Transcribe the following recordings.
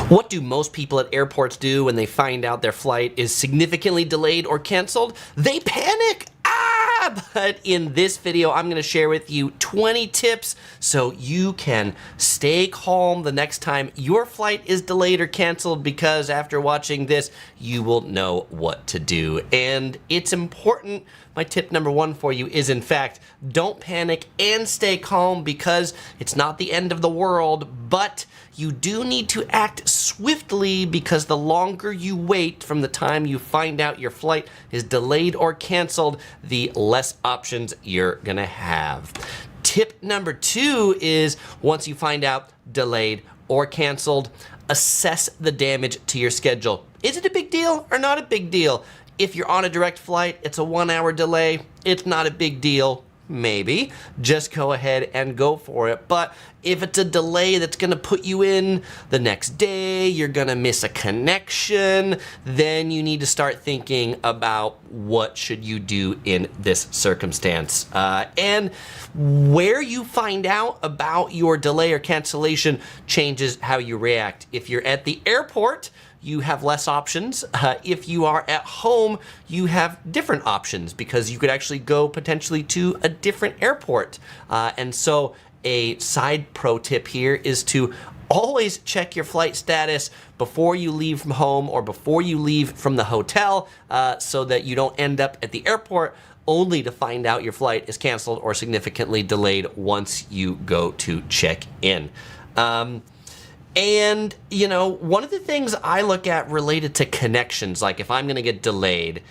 What do most people at airports do when they find out their flight is significantly delayed or canceled? They panic! But in this video, I'm going to share with you 20 tips so you can stay calm the next time your flight is delayed or canceled, because after watching this, you will know what to do. And it's important. My tip number one for you is, in fact, don't panic and stay calm, because it's not the end of the world, but you do need to act swiftly, because the longer you wait from the time you find out your flight is delayed or canceled, the less options you're gonna have. Tip number two is, once you find out delayed or canceled, assess the damage to your schedule. Is it a big deal or not a big deal? If you're on a direct flight, it's a 1 hour delay, it's not a big deal. Maybe. Just go ahead and go for it. But if it's a delay that's going to put you in the next day, you're going to miss a connection, then you need to start thinking about what should you do in this circumstance. And where you find out about your delay or cancellation changes how you react. If you're at the airport, you have less options. If you are at home, you have different options, because you could actually go potentially to a different airport. And so a side pro tip here is to always check your flight status before you leave from home or before you leave from the hotel, so that you don't end up at the airport only to find out your flight is canceled or significantly delayed once you go to check in. And, you know, one of the things I look at related to connections, like if I'm going to get delayed,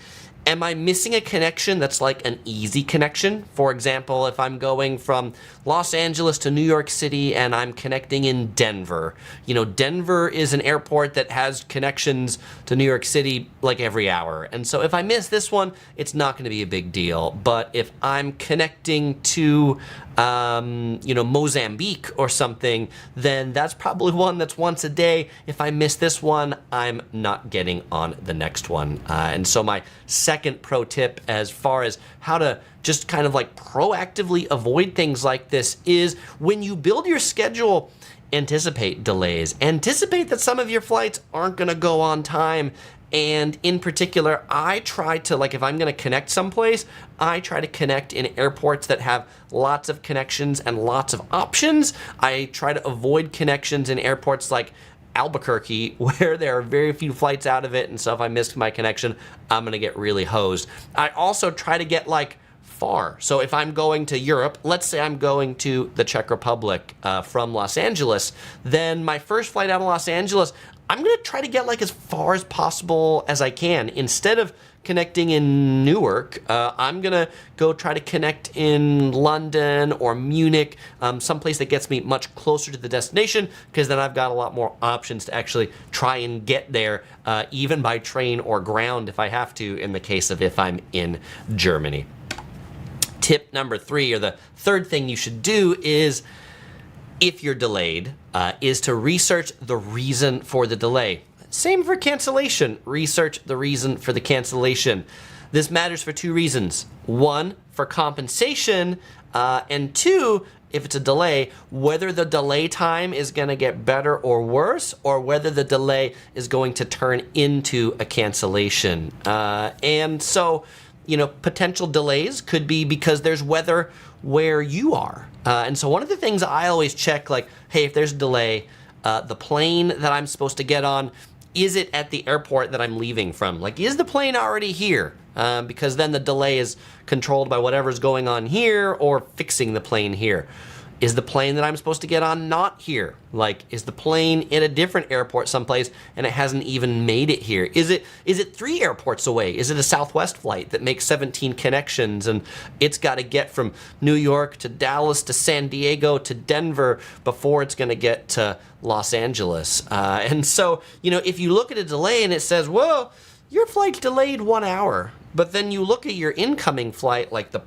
am I missing a connection that's like an easy connection? For example, if I'm going from Los Angeles to New York City and I'm connecting in Denver. You know, Denver is an airport that has connections to New York City like every hour. And so if I miss this one, it's not going to be a big deal. But if I'm connecting to, you know, Mozambique or something, then that's probably one that's once a day. If I miss this one, I'm not getting on the next one. And so my second pro tip, as far as how to just kind of like proactively avoid things like this, is when you build your schedule, anticipate delays. Anticipate that some of your flights aren't going to go on time. And in particular, I try to, like, if I'm going to connect someplace, I try to connect in airports that have lots of connections and lots of options. I try to avoid connections in airports like Albuquerque, where there are very few flights out of it, and so if I miss my connection, I'm going to get really hosed. I also try to get, like, far. So if I'm going to Europe, let's say I'm going to the Czech Republic from Los Angeles, then my first flight out of Los Angeles, I'm going to try to get like as far as possible as I can. Instead of connecting in Newark, I'm going to go try to connect in London or Munich, someplace that gets me much closer to the destination, because then I've got a lot more options to actually try and get there, even by train or ground if I have to, in the case of if I'm in Germany. Tip number three, or the third thing you should do, is if you're delayed, is to research the reason for the delay. Same for cancellation. Research the reason for the cancellation. This matters for two reasons. One, for compensation, and two, if it's a delay, whether the delay time is going to get better or worse, or whether the delay is going to turn into a cancellation. And so, you know, potential delays could be because there's weather where you are. And so one of the things I always check, like, hey, if there's a delay, the plane that I'm supposed to get on, is it at the airport that I'm leaving from? Like, is the plane already here? Because then the delay is controlled by whatever's going on here or fixing the plane here. Is the plane that I'm supposed to get on not here? Like, is the plane in a different airport someplace and it hasn't even made it here? Is it 3 airports away? Is it a Southwest flight that makes 17 connections and it's got to get from New York to Dallas to San Diego to Denver before it's going to get to Los Angeles? And so, you know, if you look at a delay and it says, well, your flight's delayed 1 hour, but then you look at your incoming flight, like the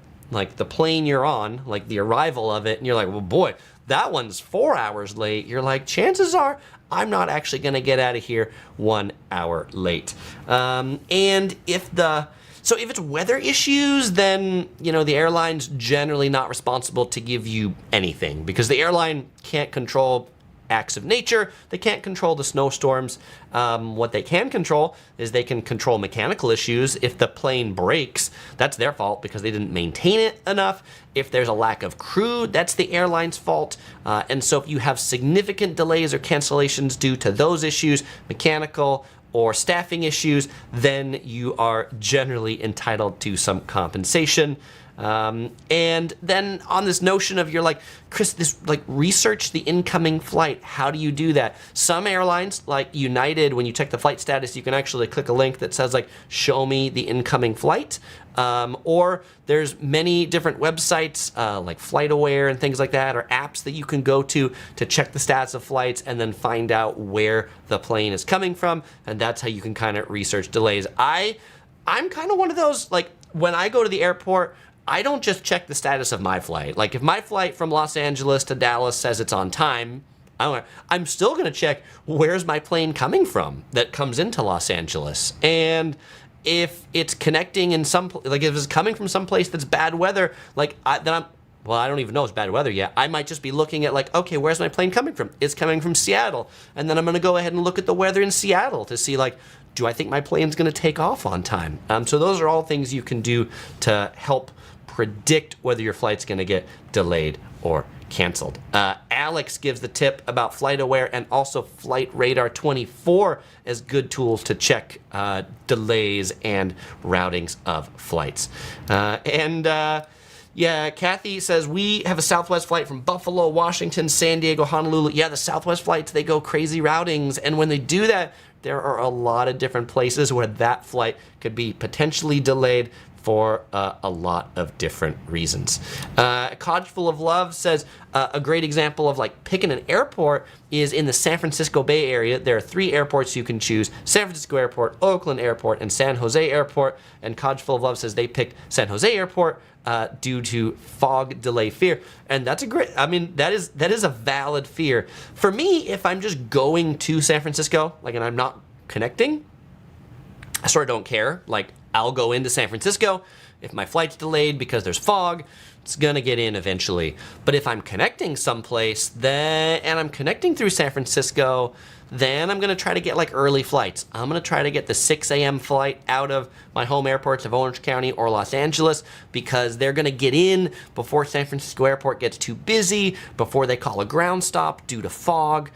plane you're on, like the arrival of it, and you're like, well, boy, that one's 4 hours late. You're like, chances are I'm not actually going to get out of here 1 hour late. And if it's weather issues, then, you know, the airline's generally not responsible to give you anything, because the airline can't control acts of nature. They can't control the snowstorms. What they can control is they can control mechanical issues. If the plane breaks, that's their fault because they didn't maintain it enough. If there's a lack of crew, that's the airline's fault. And so if you have significant delays or cancellations due to those issues, mechanical or staffing issues, then you are generally entitled to some compensation. And then on this notion of you're like, Chris, this like research the incoming flight. How do you do that? Some airlines like United, when you check the flight status, you can actually click a link that says like, show me the incoming flight. Or there's many different websites like FlightAware and things like that, or apps that you can go to check the stats of flights and then find out where the plane is coming from. And that's how you can kind of research delays. I'm kind of one of those, like when I go to the airport, I don't just check the status of my flight. Like if my flight from Los Angeles to Dallas says it's on time, I'm still going to check where's my plane coming from that comes into Los Angeles. And if it's connecting in like if it's coming from some place that's bad weather, like I don't even know it's bad weather yet. I might just be looking at like, okay, where's my plane coming from? It's coming from Seattle. And then I'm going to go ahead and look at the weather in Seattle to see like, do I think my plane's going to take off on time? So those are all things you can do to help predict whether your flight's going to get delayed or canceled. Alex gives the tip about FlightAware and also Flight Radar 24 as good tools to check delays and routings of flights. Yeah, Kathy says, we have a Southwest flight from Buffalo, Washington, San Diego, Honolulu. Yeah, the Southwest flights, they go crazy routings. And when they do that, there are a lot of different places where that flight could be potentially delayed for a lot of different reasons. Codge Full of Love says a great example of like picking an airport is in the San Francisco Bay Area. There are 3 airports you can choose: San Francisco Airport, Oakland Airport, and San Jose Airport. And Codge Full of Love says they picked San Jose Airport due to fog delay fear. And that's that is a valid fear. For me, if I'm just going to San Francisco, like, and I'm not connecting, I sort of don't care. Like, I'll go into San Francisco. If my flight's delayed because there's fog, it's gonna get in eventually. But if I'm connecting someplace, and I'm connecting through San Francisco, then I'm gonna try to get like early flights. I'm gonna try to get the 6 a.m. flight out of my home airports of Orange County or Los Angeles, because they're gonna get in before San Francisco Airport gets too busy, before they call a ground stop due to fog,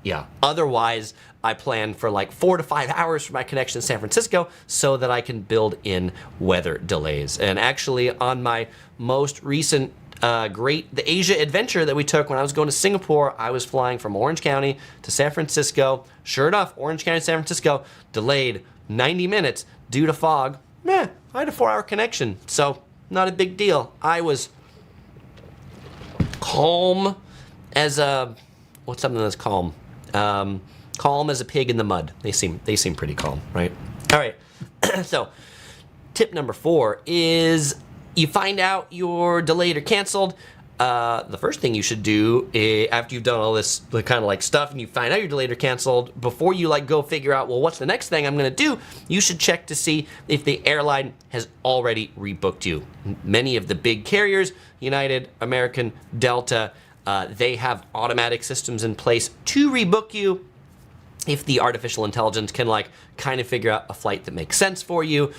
yeah. Otherwise, I plan for like 4 to 5 hours for my connection to San Francisco so that I can build in weather delays. And actually, on my most recent the Asia adventure that we took when I was going to Singapore, I was flying from Orange County to San Francisco. Sure enough, Orange County to San Francisco delayed 90 minutes due to fog. I had a 4-hour connection, so not a big deal. I was calm as a, what's something that's calm? Calm as a pig in the mud. They seem pretty calm, right? All right. So, tip number 4 is you find out you're delayed or canceled. The first thing you should do after you've done all this kind of like stuff and you find out you're delayed or canceled, before you like go figure out, well, what's the next thing I'm going to do? You should check to see if the airline has already rebooked you. Many of the big carriers, United, American, Delta, they have automatic systems in place to rebook you if the artificial intelligence can like kind of figure out a flight that makes sense for you.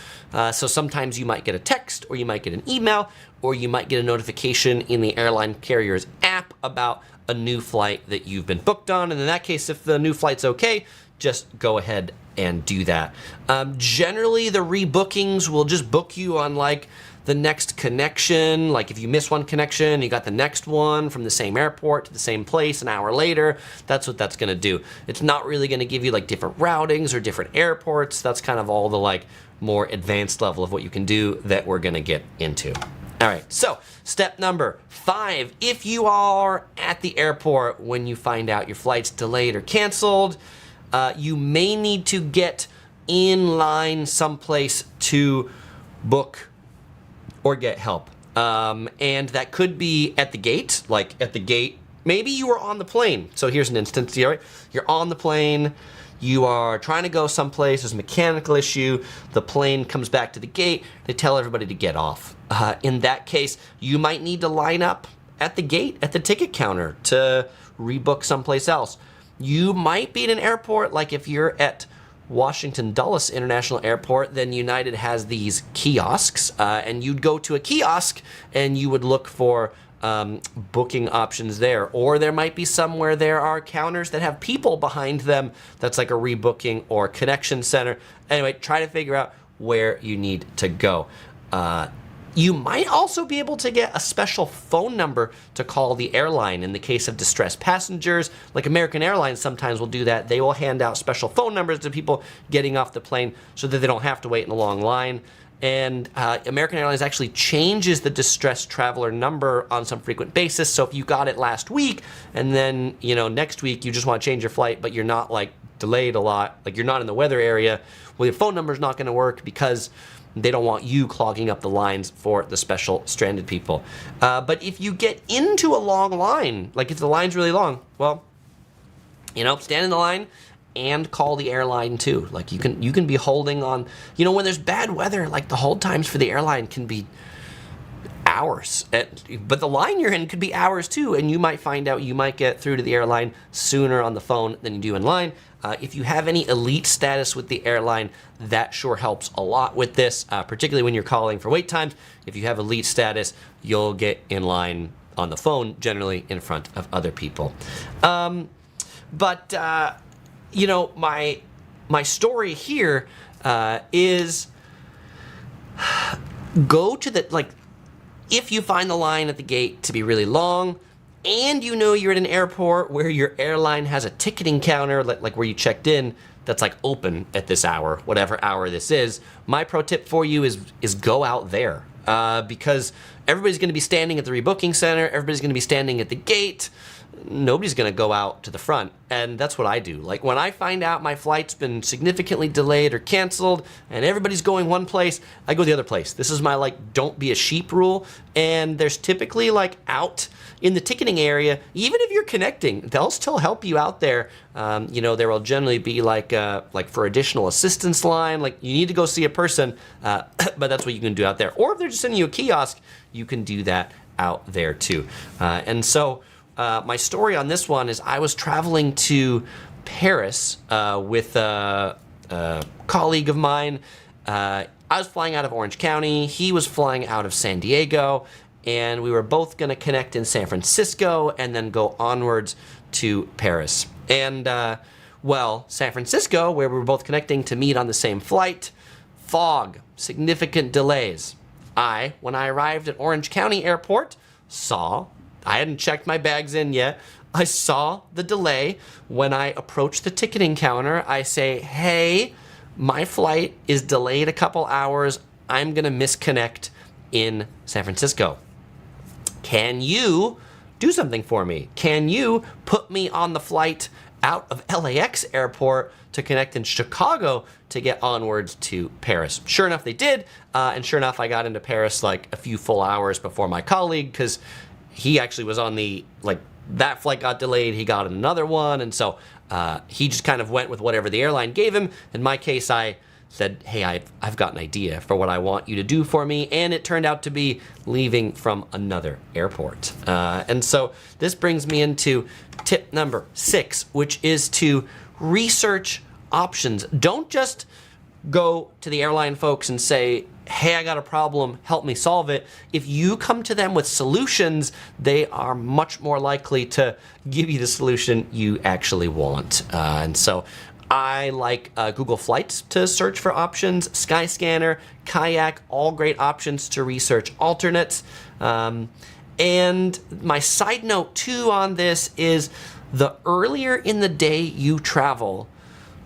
So sometimes you might get a text, or you might get an email, or you might get a notification in the airline carrier's app about a new flight that you've been booked on. And in that case, if the new flight's okay, just go ahead and do that. Generally, the rebookings will just book you on like the next connection. Like if you miss one connection, you got the next one from the same airport to the same place an hour later. That's what that's gonna do. It's not really gonna give you like different routings or different airports. That's kind of all the like more advanced level of what you can do that we're gonna get into. All right, so step number 5, if you are at the airport when you find out your flight's delayed or canceled, you may need to get in line someplace to book or get help. And that could be at the gate, like at the gate. Maybe you were on the plane. So here's an instance, right? You're on the plane, you are trying to go someplace, there's a mechanical issue, the plane comes back to the gate, they tell everybody to get off. In that case, you might need to line up at the gate, at the ticket counter to rebook someplace else. You might be at an airport, like if you're at Washington Dulles International Airport, then United has these kiosks, and you'd go to a kiosk and you would look for booking options there. Or there might be somewhere there are counters that have people behind them that's like a rebooking or connection center. Anyway, try to figure out where you need to go. You might also be able to get a special phone number to call the airline in the case of distressed passengers. Like American Airlines sometimes will do that. They will hand out special phone numbers to people getting off the plane so that they don't have to wait in a long line. And American Airlines actually changes the distressed traveler number on some frequent basis. So if you got it last week and then, next week you just want to change your flight, but you're not like delayed a lot, like you're not in the weather area, well, your phone number is not going to work because they don't want you clogging up the lines for the special stranded people. But if you get into a long line, like if the line's really long, well, stand in the line and call the airline too. Like you can be holding on, when there's bad weather, like the hold times for the airline can be hours. But the line you're in could be hours too, and you might find out you might get through to the airline sooner on the phone than you do in line. If you have any elite status with the airline, that sure helps a lot with this, particularly when you're calling for wait times. If you have elite status, you'll get in line on the phone, generally in front of other people. My story here is go to the, if you find the line at the gate to be really long, and you're at an airport where your airline has a ticketing counter, like where you checked in, that's like open at this hour, whatever hour this is, my pro tip for you is go out there. Because everybody's going to be standing at the rebooking center, everybody's going to be standing at the gate, nobody's going to go out to the front. And that's what I do. Like when I find out my flight's been significantly delayed or canceled and everybody's going one place, I go the other place. This is my don't be a sheep rule. And there's typically out in the ticketing area, even if you're connecting, they'll still help you out there. There will generally be for additional assistance line, you need to go see a person, but that's what you can do out there. Or if they're just sending you a kiosk, you can do that out there too. My story on this one is I was traveling to Paris with a colleague of mine. I was flying out of Orange County. He was flying out of San Diego. And we were both going to connect in San Francisco and then go onwards to Paris. And, San Francisco, where we were both connecting to meet on the same flight, fog, significant delays. When I arrived at Orange County Airport, I hadn't checked my bags in yet. I saw the delay. When I approached the ticketing counter, I say, hey, my flight is delayed a couple hours. I'm going to misconnect in San Francisco. Can you do something for me? Can you put me on the flight out of LAX airport to connect in Chicago to get onwards to Paris? Sure enough, they did. And sure enough, I got into Paris a few full hours before my colleague, because he actually was on that flight got delayed. He got another one. And so he just kind of went with whatever the airline gave him. In my case, I said, hey, I've got an idea for what I want you to do for me. And it turned out to be leaving from another airport. And so this brings me into tip number 6, which is to research options. Don't just go to the airline folks and say, hey, I got a problem, help me solve it. If you come to them with solutions, they are much more likely to give you the solution you actually want. And so I like Google Flights to search for options, Skyscanner, Kayak, all great options to research alternates. And my side note too on this is the earlier in the day you travel,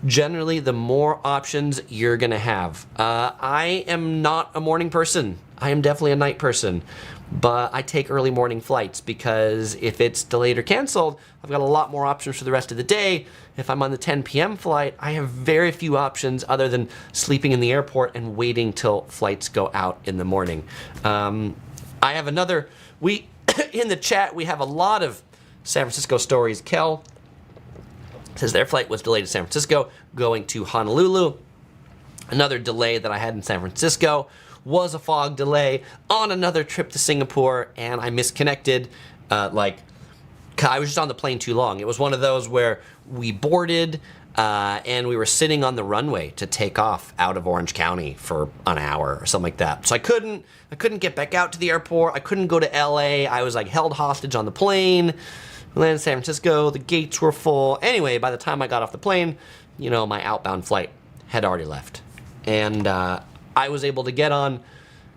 generally the more options you're gonna have. I am not a morning person. I am definitely a night person, but I take early morning flights because if it's delayed or canceled, I've got a lot more options for the rest of the day. If I'm on the 10 p.m. flight, I have very few options other than sleeping in the airport and waiting till flights go out in the morning. I have another, in the chat, we have a lot of San Francisco stories. Kel says their flight was delayed to San Francisco going to Honolulu. Another delay that I had in San Francisco was a fog delay on another trip to Singapore, and I misconnected I was just on the plane too long. It was one of those where we boarded and we were sitting on the runway to take off out of Orange County for an hour or something like that. So I couldn't get back out to the airport. I couldn't go to LA. I was like held hostage on the plane. We landed in San Francisco. The gates were full. Anyway, by the time I got off the plane, my outbound flight had already left. And I was able to get on,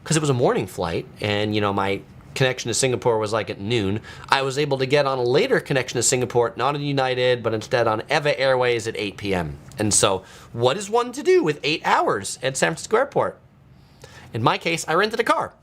because it was a morning flight, and my connection to Singapore was like at noon. I was able to get on a later connection to Singapore, not on United, but instead on EVA Airways at 8 p.m. And so, what is one to do with 8 hours at San Francisco Airport? In my case, I rented a car.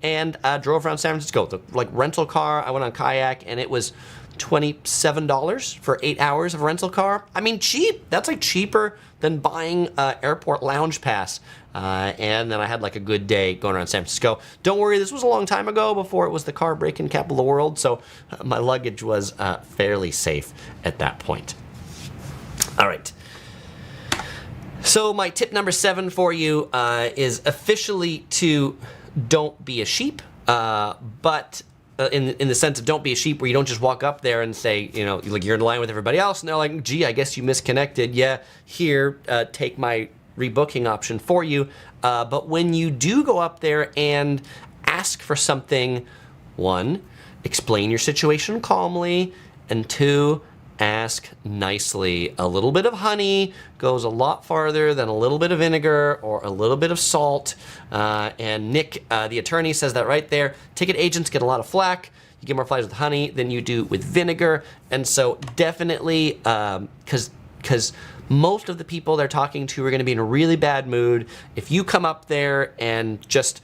And drove around San Francisco. The rental car, I went on kayak, and it was $27 for 8 hours of rental car. I mean, cheap. That's cheaper than buying an airport lounge pass. And then I had a good day going around San Francisco. Don't worry, this was a long time ago before it was the car break-in capital of the world, so my luggage was fairly safe at that point. All right. So my tip number 7 for you is officially to don't be a sheep, but in the sense of don't be a sheep where you don't just walk up there and say, you're in line with everybody else, and they're like, gee, I guess you misconnected. Yeah, here, take my rebooking option for you. But when you do go up there and ask for something, 1, explain your situation calmly, and 2, ask nicely. A little bit of honey goes a lot farther than a little bit of vinegar or a little bit of salt. And Nick, the attorney, says that right there. Ticket agents get a lot of flack. You get more flies with honey than you do with vinegar. And so definitely, because most of the people they're talking to are going to be in a really bad mood. If you come up there and just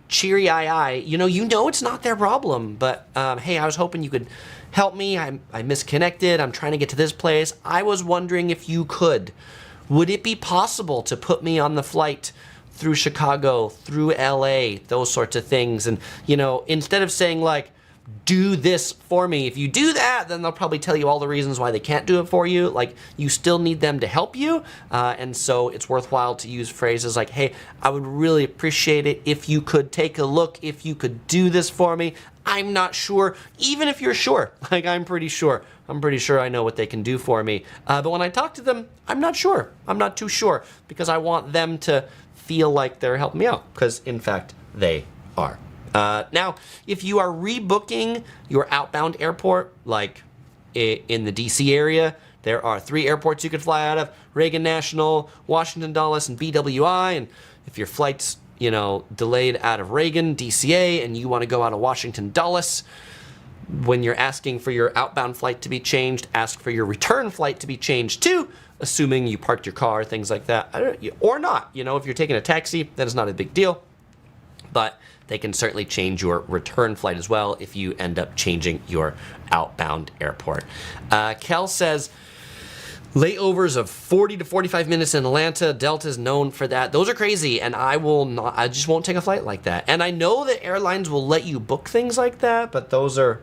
cheery eye, it's not their problem. But hey, I was hoping you could help me. I misconnected. I'm trying to get to this place. I was wondering if you could. Would it be possible to put me on the flight through Chicago, through LA, those sorts of things? And, instead of saying do this for me, if you do that, then they'll probably tell you all the reasons why they can't do it for you. You still need them to help you. And so it's worthwhile to use phrases like, hey, I would really appreciate it if you could take a look, if you could do this for me. I'm not sure, even if you're sure. I'm pretty sure. I'm pretty sure I know what they can do for me. But when I talk to them, I'm not sure. I'm not too sure, because I want them to feel like they're helping me out, because in fact, they are. Now, if you are rebooking your outbound airport, in the DC area, there are 3 airports you could fly out of: Reagan National, Washington Dulles, and BWI. And if your flight's delayed out of Reagan, DCA, and you want to go out of Washington Dulles, when you're asking for your outbound flight to be changed, ask for your return flight to be changed too, assuming you parked your car, things like that, or not. If you're taking a taxi, that is not a big deal, but they can certainly change your return flight as well if you end up changing your outbound airport. Kel says, layovers of 40 to 45 minutes in Atlanta. Delta's known for that. Those are crazy, and I just won't take a flight like that. And I know that airlines will let you book things like that, but those are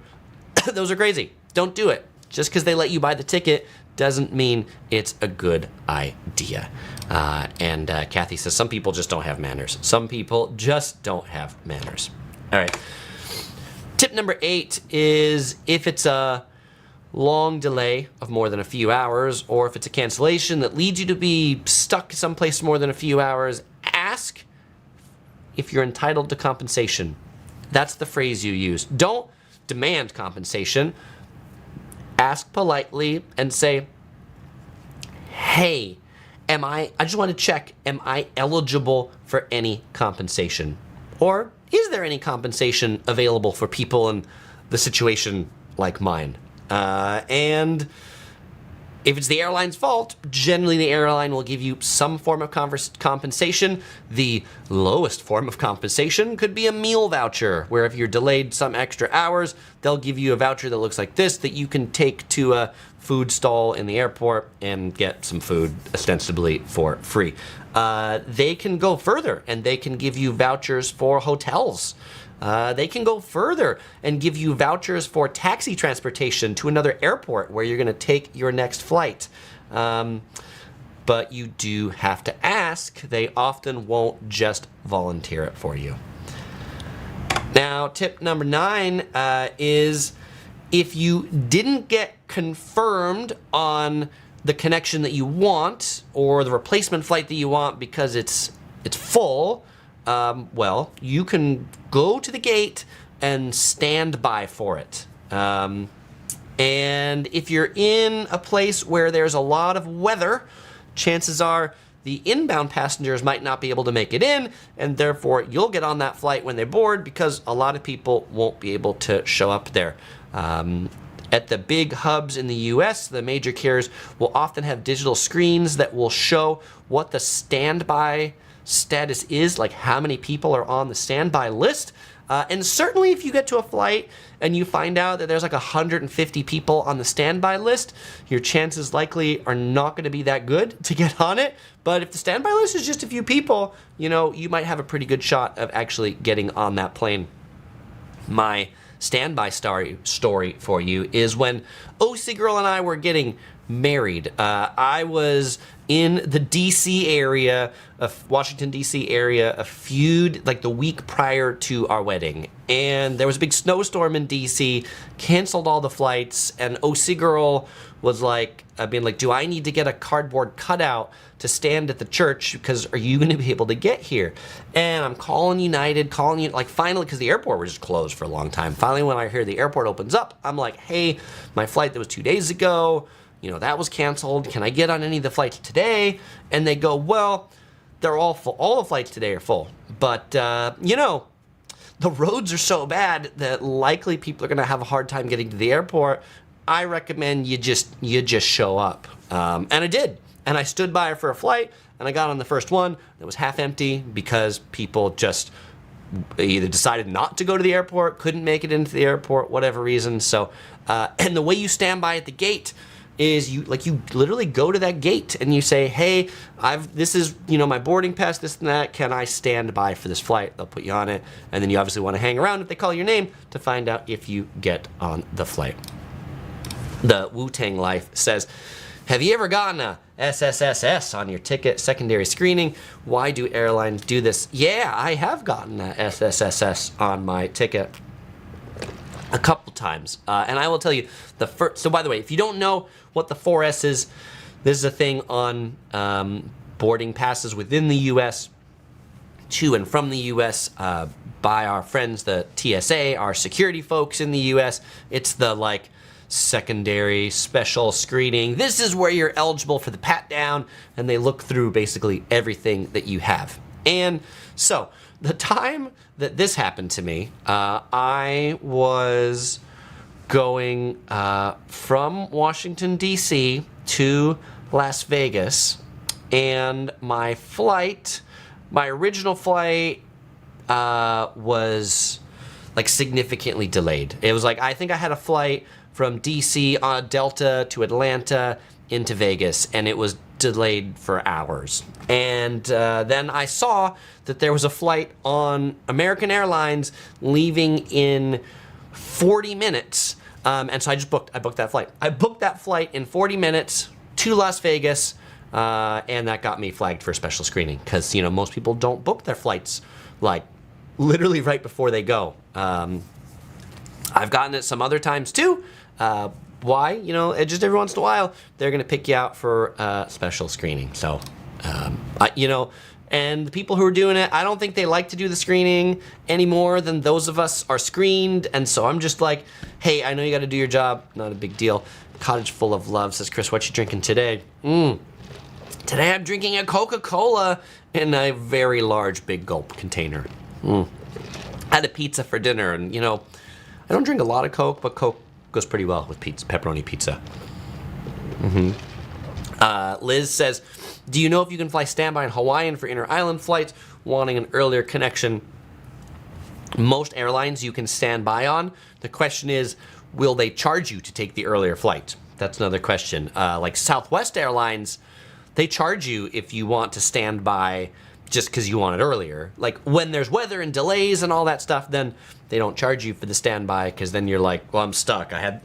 crazy. Don't do it. Just because they let you buy the ticket doesn't mean it's a good idea. And Kathy says some people just don't have manners. Some people just don't have manners. All right. Tip number 8 is, if it's a long delay of more than a few hours, or if it's a cancellation that leads you to be stuck someplace more than a few hours, ask if you're entitled to compensation. That's the phrase you use. Don't demand compensation. Ask politely and say, hey, I just want to check, am I eligible for any compensation? Or is there any compensation available for people in the situation like mine? And if it's the airline's fault, generally the airline will give you some form of compensation. The lowest form of compensation could be a meal voucher, where if you're delayed some extra hours, they'll give you a voucher that looks like this that you can take to a food stall in the airport and get some food ostensibly for free. They can go further, and they can give you vouchers for hotels. They can go further and give you vouchers for taxi transportation to another airport where you're going to take your next flight. But you do have to ask. They often won't just volunteer it for you. Now, tip number 9 is if you didn't get confirmed on the connection that you want or the replacement flight that you want because it's full, well, you can go to the gate and stand by for it. And if you're in a place where there's a lot of weather, chances are the inbound passengers might not be able to make it in, and therefore you'll get on that flight when they board because a lot of people won't be able to show up there. At the big hubs in the US, the major carriers will often have digital screens that will show what the standby status is, like how many people are on the standby list. And certainly if you get to a flight and you find out that there's like 150 people on the standby list, your chances likely are not going to be that good to get on it. But if the standby list is just a few people, you might have a pretty good shot of actually getting on that plane. My standby story for you is when OC Girl and I were getting married. I was in the DC area, Washington DC area, the week prior to our wedding. And there was a big snowstorm in DC, canceled all the flights, and OC Girl was being like, do I need to get a cardboard cutout to stand at the church because are you going to be able to get here? And I'm calling United, finally, because the airport was just closed for a long time. Finally, when I hear the airport opens up, I'm like, hey, my flight that was 2 days ago, that was canceled. Can I get on any of the flights today? And they go, well, they're all full. All the flights today are full. But, the roads are so bad that likely people are going to have a hard time getting to the airport. I recommend you just show up. And I did. And I stood by for a flight, and I got on the first one. It was half empty because people just either decided not to go to the airport, couldn't make it into the airport, whatever reason. So, and the way you stand by at the gate is you literally go to that gate and you say, hey, this is my boarding pass, this and that. Can I stand by for this flight? They'll put you on it, and then you obviously want to hang around if they call your name to find out if you get on the flight. The Wu-Tang Life says, have you ever gotten a SSSS on your ticket secondary screening? Why do airlines do this? Yeah, I have gotten a SSSS on my ticket a couple times. And I will tell you, so by the way, if you don't know what the 4S is, this is a thing on boarding passes within the U.S., to and from the U.S., by our friends, the TSA, our security folks in the U.S. It's the secondary special screening. This is where you're eligible for the pat down, and they look through basically everything that you have. And so the time that this happened to me, I was going from Washington, D.C. to Las Vegas, and my original flight was significantly delayed. It was I think I had a flight from D.C. on Delta to Atlanta into Vegas, and it was delayed for hours. And then I saw that there was a flight on American Airlines leaving in 40 minutes. And so I booked that flight. I booked that flight in 40 minutes to Las Vegas, and that got me flagged for special screening because, most people don't book their flights literally right before they go. I've gotten it some other times too. Why? Just every once in a while, they're going to pick you out for special screening. So, and the people who are doing it, I don't think they like to do the screening any more than those of us are screened. And so I'm just like, hey, I know you got to do your job. Not a big deal. Cottage Full of Love says, Chris, what you drinking today? Today I'm drinking a Coca-Cola in a very large, big gulp container. I had a pizza for dinner, and, I don't drink a lot of Coke, but Coke goes pretty well with pizza, pepperoni pizza. Liz says, do you know if you can fly standby in Hawaiian for inter-island flights, wanting an earlier connection? Most airlines you can stand by on. The question is, will they charge you to take the earlier flight? That's another question. Like Southwest Airlines, they charge you if you want to stand by just because you want it earlier. Like when there's weather and delays and all that stuff, then they don't charge you for the standby because then you're like, well, I'm stuck. I had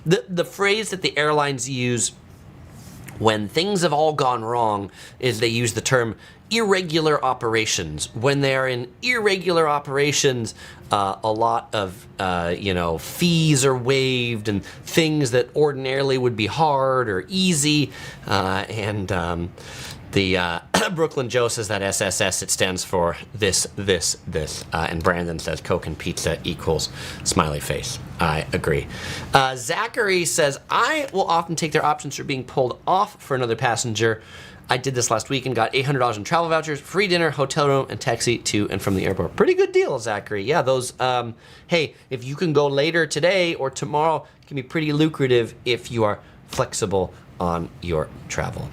the phrase that the airlines use when things have all gone wrong is they use the term irregular operations. When they're in irregular operations, a lot of fees are waived and things that ordinarily would be hard or easy. The Brooklyn Joe says that SSS, it stands for this. And Brandon says Coke and pizza equals smiley face. I agree. Zachary says, I will often take their options for being pulled off for another passenger. I did this last week and got $800 in travel vouchers, free dinner, hotel room, and taxi to and from the airport. Pretty good deal, Zachary. Yeah, those, hey, if you can go later today or tomorrow, it can be pretty lucrative if you are flexible on your travel.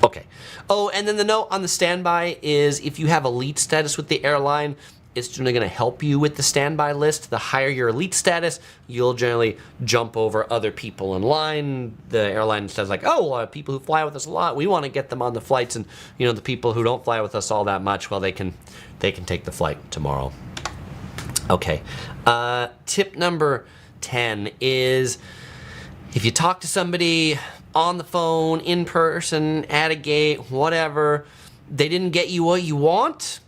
Okay. Oh, and then the note on the standby is if you have elite status with the airline, it's generally going to help you with the standby list. The higher your elite status, you'll generally jump over other people in line. The airline says like, oh, people who fly with us a lot, we want to get them on the flights. And, the people who don't fly with us all that much, well, they can take the flight tomorrow. Okay. Tip number 10 is if you talk to somebody on the phone, in person, at a gate, whatever, they didn't get you what you want,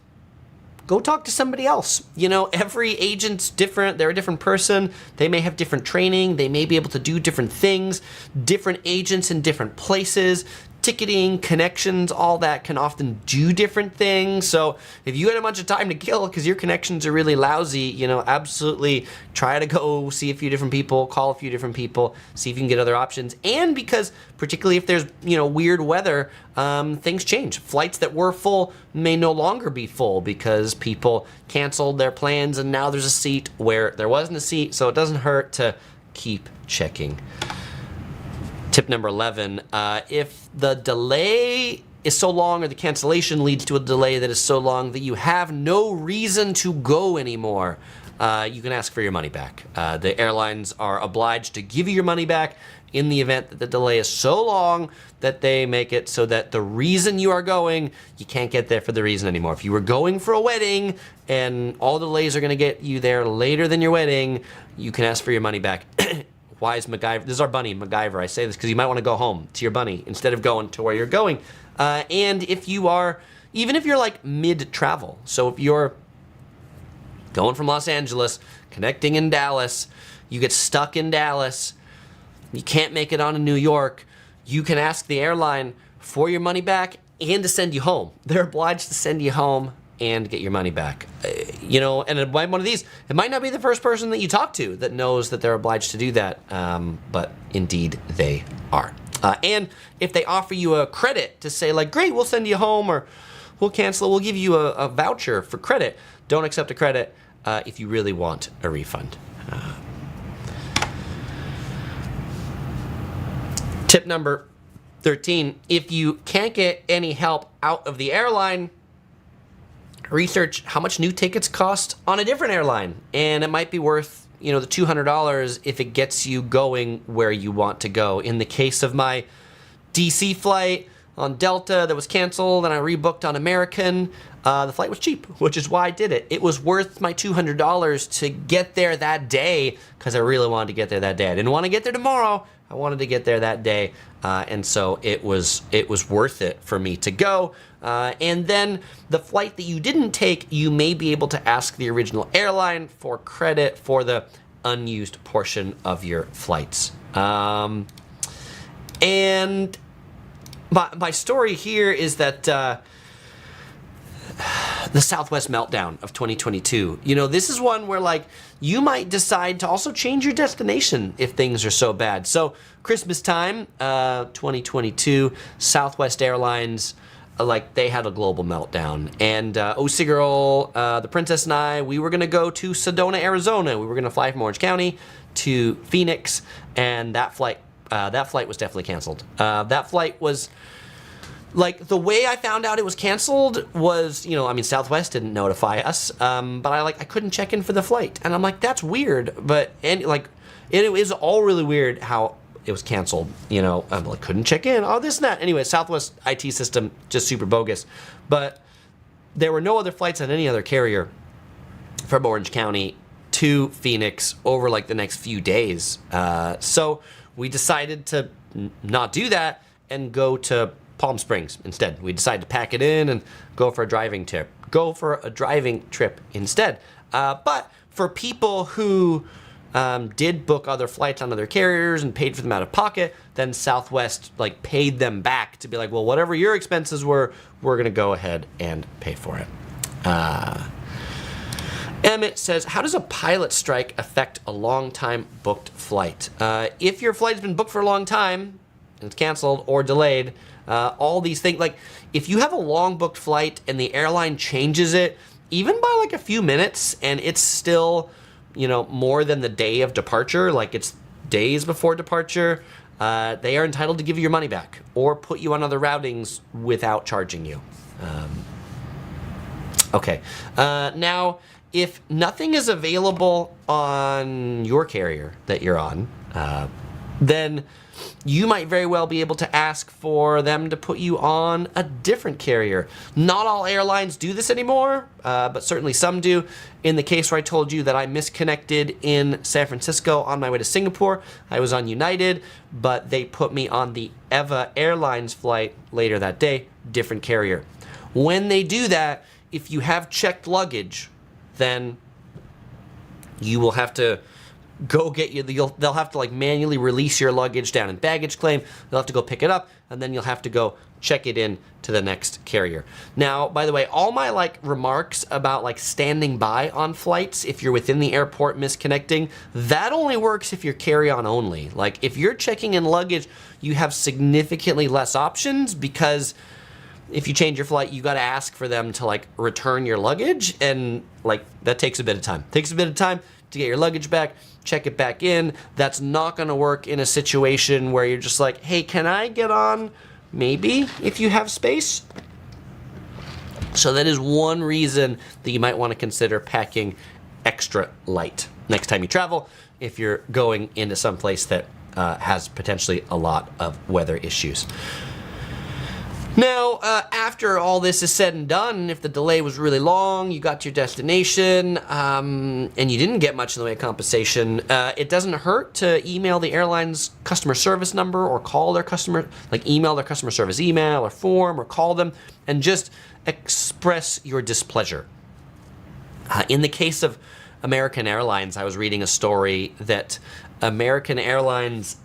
go talk to somebody else. Every agent's different. They're a different person. They may have different training. They may be able to do different things. Different agents in different places. Ticketing, connections, all that can often do different things. So if you had a bunch of time to kill because your connections are really lousy, absolutely try to go see a few different people, call a few different people, see if you can get other options. And because particularly if there's, weird weather, things change. Flights that were full may no longer be full because people canceled their plans and now there's a seat where there wasn't a seat. So it doesn't hurt to keep checking. Tip number 11, if the delay is so long or the cancellation leads to a delay that is so long that you have no reason to go anymore, you can ask for your money back. The airlines are obliged to give you your money back in the event that the delay is so long that they make it so that the reason you are going, you can't get there for the reason anymore. If you were going for a wedding and all the delays are going to get you there later than your wedding, you can ask for your money back. Why is MacGyver? This is our bunny, MacGyver. I say this because you might want to go home to your bunny instead of going to where you're going. And if you are, even if you're like mid-travel, so if you're going from Los Angeles, connecting in Dallas, you get stuck in Dallas, you can't make it on to New York, you can ask the airline for your money back and to send you home. They're obliged to send you home and get your money back. And it might one of these, it might not be the first person that you talk to that knows that they're obliged to do that, but indeed they are. And if they offer you a credit to say like, great, we'll send you home or we'll cancel, we'll give you a voucher for credit, don't accept a credit if you really want a refund. Tip number 13, if you can't get any help out of the airline, research how much new tickets cost on a different airline. And it might be worth, the $200 if it gets you going where you want to go. In the case of my DC flight on Delta that was canceled and I rebooked on American, the flight was cheap, which is why I did it. It was worth my $200 to get there that day because I really wanted to get there that day. I didn't want to get there tomorrow. I wanted to get there that day. And so it was worth it for me to go. And then the flight that you didn't take, you may be able to ask the original airline for credit for the unused portion of your flights. And my story here is that the Southwest meltdown of 2022. This is one where like you might decide to also change your destination if things are so bad. So Christmas time, 2022, Southwest Airlines, they had a global meltdown. And OC Girl, the princess and I, we were going to go to Sedona, Arizona. We were going to fly from Orange County to Phoenix, and that flight was definitely canceled. That flight was, the way I found out it was canceled was, Southwest didn't notify us, but I couldn't check in for the flight. And I'm like, that's weird. But, it was all really weird how it was canceled, I'm like, couldn't check in, this and that. Anyway, Southwest IT system, just super bogus. But there were no other flights on any other carrier from Orange County to Phoenix over the next few days. So we decided to not do that and go to Palm Springs instead. We decide to pack it in and go for a driving trip. Instead. But for people who did book other flights on other carriers and paid for them out of pocket, then Southwest like paid them back to be like, well, whatever your expenses were, we're going to go ahead and pay for it. Emmett says, how does a pilot strike affect a long time booked flight? If your flight has been booked for a long time and it's canceled or delayed, all these things, like if you have a long booked flight and the airline changes it, even by like a few minutes, and it's still, more than the day of departure, like it's days before departure, they are entitled to give you your money back or put you on other routings without charging you. Okay. Now, if nothing is available on your carrier that you're on, then you might very well be able to ask for them to put you on a different carrier. Not all airlines do this anymore, but certainly some do. In the case where I told you that I misconnected in San Francisco on my way to Singapore, I was on United, but they put me on the EVA Airlines flight later that day, different carrier. When they do that, if you have checked luggage, then you will have to go get they'll have to like manually release your luggage down in baggage claim. They'll have to go pick it up, and then you'll have to go check it in to the next carrier. Now, by the way, all my like remarks about like standing by on flights if you're within the airport misconnecting, that only works if you're carry-on only. Like if you're checking in luggage, you have significantly less options, because if you change your flight, you got to ask for them to like return your luggage, and like that takes a bit of time. Takes a bit of time to get your luggage back, check it back in. That's not going to work in a situation where you're just like, hey, can I get on? Maybe if you have space. So that is one reason that you might want to consider packing extra light next time you travel, if you're going into some place that has potentially a lot of weather issues. Now, after all this is said and done, if the delay was really long, you got to your destination, and you didn't get much in the way of compensation, it doesn't hurt to email the airline's customer service number or call their email their customer service email or form, or call them and just express your displeasure. In the case of American Airlines, I was reading a story that American Airlines,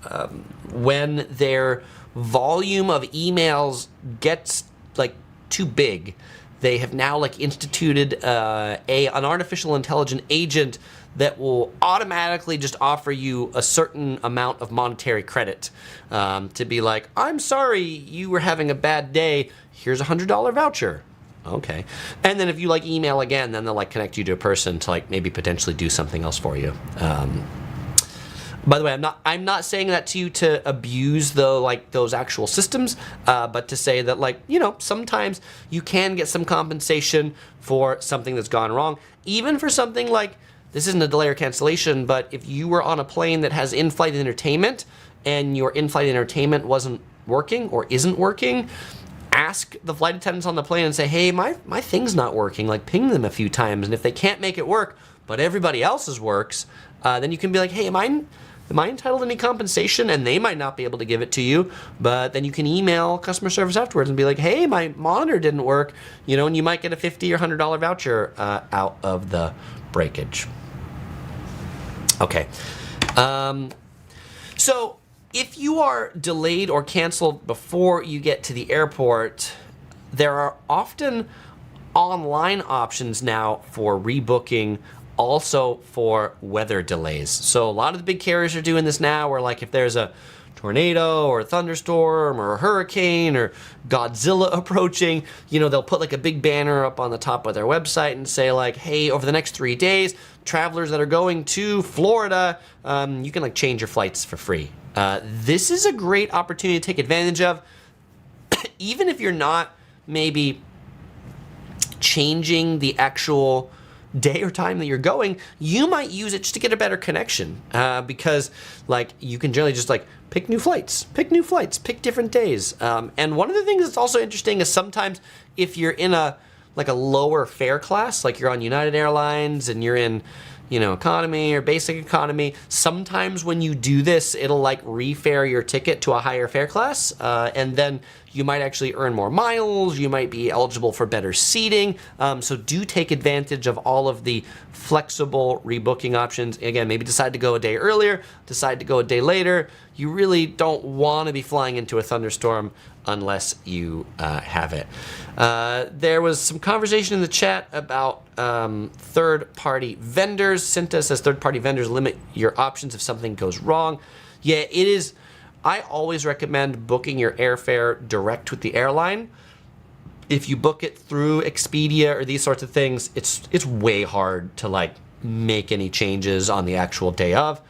when their volume of emails gets like too big, they have now like instituted an artificial intelligent agent that will automatically just offer you a certain amount of monetary credit, to be like, I'm sorry you were having a bad day, here's $100 voucher. Okay. And then if you like email again, then they'll like connect you to a person to like maybe potentially do something else for you. By the way, I'm not saying that to you to abuse those actual systems, but to say that sometimes you can get some compensation for something that's gone wrong, even for something like, this isn't a delay or cancellation, but if you were on a plane that has in-flight entertainment and your in-flight entertainment wasn't working or isn't working, ask the flight attendants on the plane and say, hey, my thing's not working, like ping them a few times, and if they can't make it work, but everybody else's works, then you can be like, hey, am I entitled to any compensation? And they might not be able to give it to you, but then you can email customer service afterwards and be like, hey, my monitor didn't work, and you might get a $50 or $100 voucher out of the breakage. Okay. So if you are delayed or canceled before you get to the airport, there are often online options now for rebooking, also for weather delays. So a lot of the big carriers are doing this now, where like if there's a tornado or a thunderstorm or a hurricane or Godzilla approaching, they'll put like a big banner up on the top of their website and say like, hey, over the next 3 days, travelers that are going to Florida, you can like change your flights for free. This is a great opportunity to take advantage of, even if you're not maybe changing the actual day or time that you're going, you might use it just to get a better connection, because like you can generally just like pick new flights, pick different days. And one of the things that's also interesting is sometimes if you're in a lower fare class, like you're on United Airlines and you're in economy or basic economy. Sometimes when you do this, it'll like refare your ticket to a higher fare class, and then you might actually earn more miles. You might be eligible for better seating. So do take advantage of all of the flexible rebooking options. Again, maybe decide to go a day earlier, decide to go a day later. You really don't want to be flying into a thunderstorm unless you have it. There was some conversation in the chat about third-party vendors. Cinta says third-party vendors limit your options if something goes wrong. Yeah, it is. I always recommend booking your airfare direct with the airline. If you book it through Expedia or these sorts of things, it's way hard to like make any changes on the actual day of.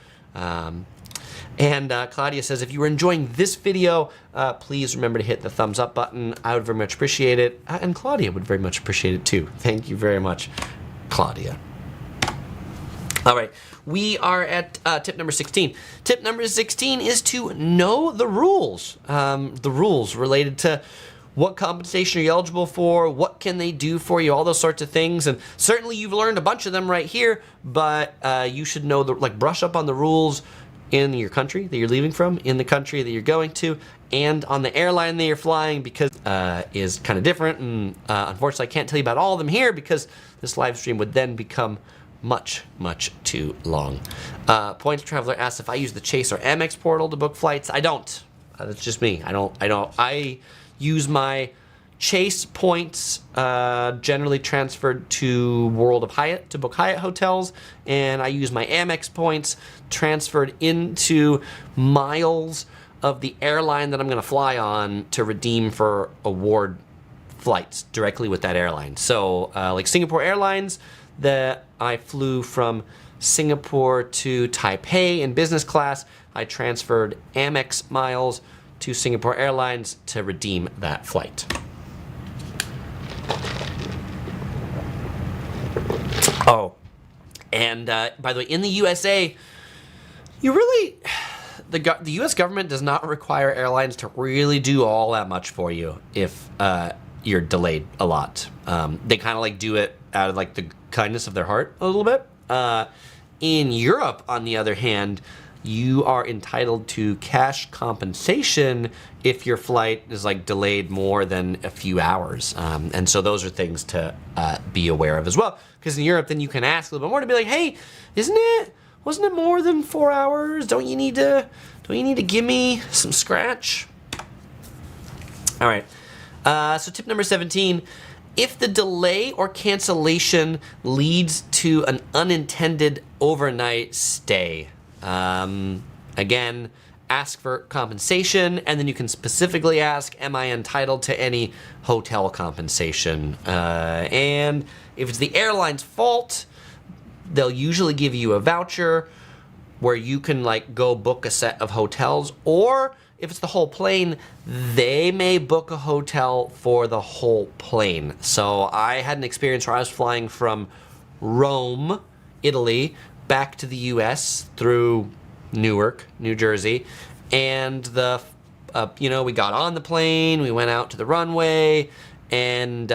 And Claudia says, if you were enjoying this video, please remember to hit the thumbs up button. I would very much appreciate it. And Claudia would very much appreciate it too. Thank you very much, Claudia. All right, we are at tip number 16. Tip number 16 is to know the rules. The rules related to what compensation are you eligible for, what can they do for you, all those sorts of things. And certainly you've learned a bunch of them right here, but you should know, brush up on the rules in your country that you're leaving from, in the country that you're going to, and on the airline that you're flying, because is kind of different. And unfortunately, I can't tell you about all of them here because this live stream would then become much too long. Points Traveler asks if I use the Chase or Amex portal to book flights. I don't. That's just me. I don't. I use my Chase points generally transferred to World of Hyatt to book Hyatt hotels, and I use my Amex points transferred into miles of the airline that I'm going to fly on to redeem for award flights directly with that airline. So like Singapore Airlines, that I flew from Singapore to Taipei in business class, I transferred Amex miles to Singapore Airlines to redeem that flight. Oh, and by the way, in the USA, you really, the U.S. government does not require airlines to really do all that much for you if you're delayed a lot. They kind of like do it out of like the kindness of their heart a little bit. In Europe, on the other hand, you are entitled to cash compensation if your flight is like delayed more than a few hours. And so those are things to be aware of as well. Because in Europe, then you can ask a little bit more to be like, hey, wasn't it more than 4 hours? Don't you need to give me some scratch? All right. So tip number 17, if the delay or cancellation leads to an unintended overnight stay, again, ask for compensation, and then you can specifically ask, am I entitled to any hotel compensation? And if it's the airline's fault, they'll usually give you a voucher where you can like go book a set of hotels, or if it's the whole plane, they may book a hotel for the whole plane. So I had an experience where I was flying from Rome, Italy, back to the U.S. through Newark, New Jersey, and we got on the plane, we went out to the runway, and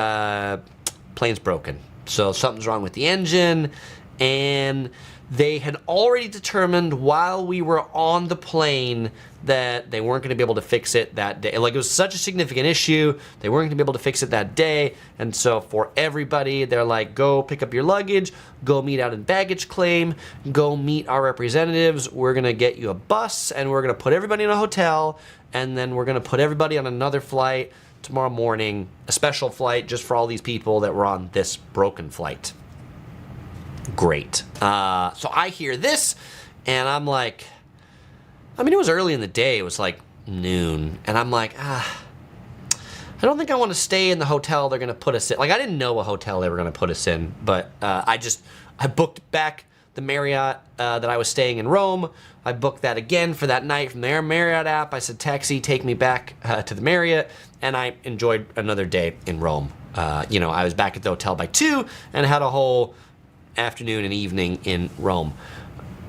plane's broken. So something's wrong with the engine, and they had already determined while we were on the plane that they weren't going to be able to fix it that day. Like, it was such a significant issue, they weren't going to be able to fix it that day. And so for everybody, they're like, go pick up your luggage, go meet out in baggage claim, go meet our representatives. We're going to get you a bus, and we're going to put everybody in a hotel, and then we're going to put everybody on another flight tomorrow morning, a special flight just for all these people that were on this broken flight. Great. So I hear this, and I'm like, it was early in the day. It was like noon, and I'm like, I don't think I want to stay in the hotel they're going to put us in. Like, I didn't know what hotel they were going to put us in, but I booked back the Marriott that I was staying in Rome. I booked that again for that night from their Marriott app. I said, taxi, take me back to the Marriott, and I enjoyed another day in Rome. I was back at the hotel by 2 and had a whole afternoon and evening in Rome.